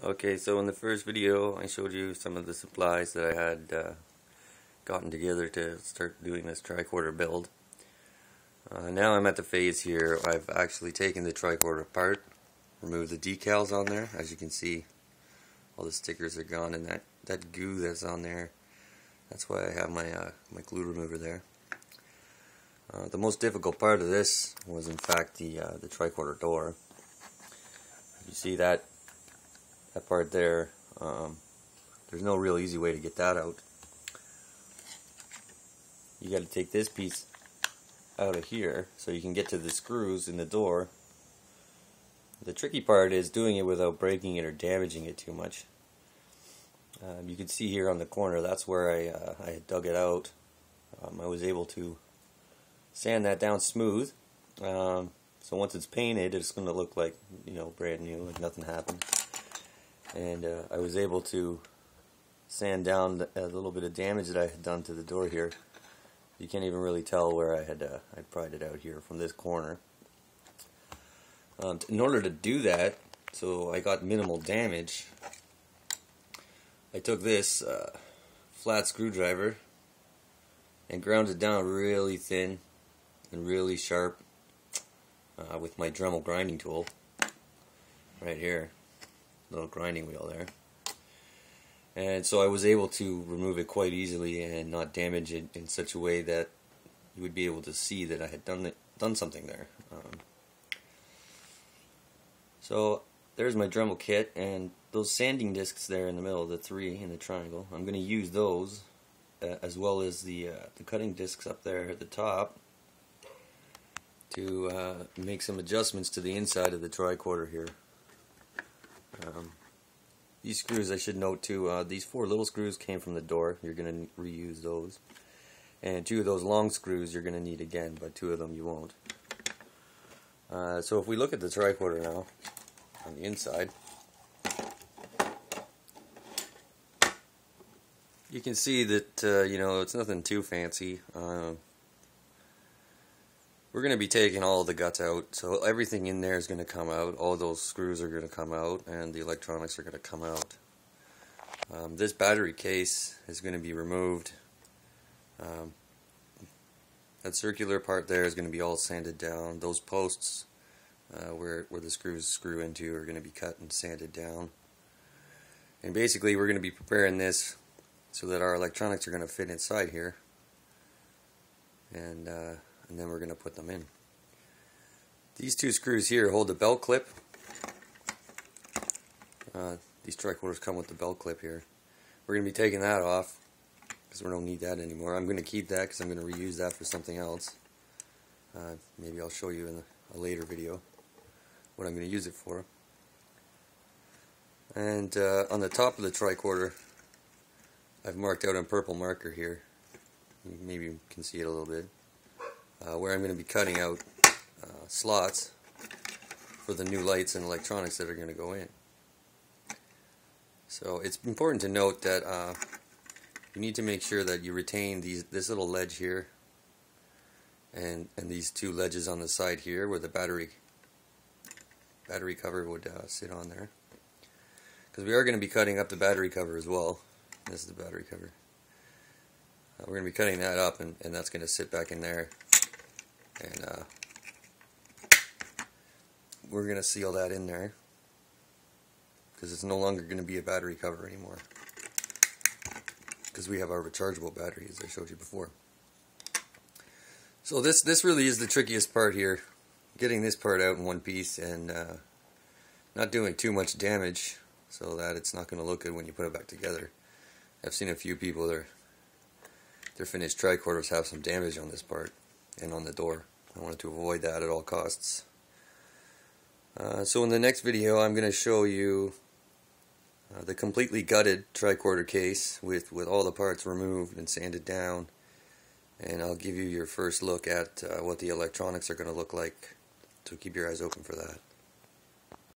Okay, so in the first video I showed you some of the supplies that I had gotten together to start doing this tricorder build. Now I'm at the phase here. I've actually taken the tricorder apart, removed the decals on there. As you can see, all the stickers are gone, and that goo that's on there, that's why I have my glue remover there. The most difficult part of this was in fact the tricorder door. You see that part there, there's no real easy way to get that out. You got to take this piece out of here so you can get to the screws in the door. The tricky part is doing it without breaking it or damaging it too much. You can see here on the corner, that's where I had dug it out. I was able to sand that down smooth. So once it's painted, it's going to look like, brand new, like nothing happened. And I was able to sand down a little bit of damage that I had done to the door here. You can't even really tell where I pried it out here from this corner. In order to do that, so I got minimal damage, I took this flat screwdriver and ground it down really thin and really sharp with my Dremel grinding tool right here. Little grinding wheel there, and so I was able to remove it quite easily and not damage it in such a way that you would be able to see that I had done something there. So there's my Dremel kit, and those sanding discs there in the middle, the three in the triangle, I'm going to use those as well as the cutting discs up there at the top to make some adjustments to the inside of the tricorder here. These screws, I should note too, these 4 little screws came from the door. You're going to reuse those. And 2 of those long screws you're going to need again, but 2 of them you won't. So if we look at the tricorder now, on the inside, you can see that, it's nothing too fancy. We're going to be taking all the guts out, so everything in there is going to come out. All those screws are going to come out, and the electronics are going to come out. This battery case is going to be removed. That circular part there is going to be all sanded down. Those posts where the screws screw into are going to be cut and sanded down. And basically we're going to be preparing this so that our electronics are going to fit inside here. And then we're going to put them in. These 2 screws here hold the belt clip. These tricorders come with the belt clip here. We're going to be taking that off because we don't need that anymore. I'm going to keep that because I'm going to reuse that for something else. Maybe I'll show you in a later video what I'm going to use it for. And on the top of the tricorder, I've marked out in purple marker here. Maybe you can see it a little bit. Where I'm going to be cutting out slots for the new lights and electronics that are going to go in. So it's important to note that you need to make sure that you retain this little ledge here and these 2 ledges on the side here where the battery cover would sit on there. Because we are going to be cutting up the battery cover as well. This is the battery cover. We're going to be cutting that up, and that's going to sit back in there. And we're going to seal that in there because it's no longer going to be a battery cover anymore because we have our rechargeable battery, as I showed you before. So this really is the trickiest part here, getting this part out in one piece and not doing too much damage so that it's not going to look good when you put it back together. I've seen a few people, their finished tricorders have some damage on this part and on the door. I wanted to avoid that at all costs. So in the next video I'm going to show you the completely gutted tricorder case with all the parts removed and sanded down, and I'll give you your first look at what the electronics are going to look like, so keep your eyes open for that.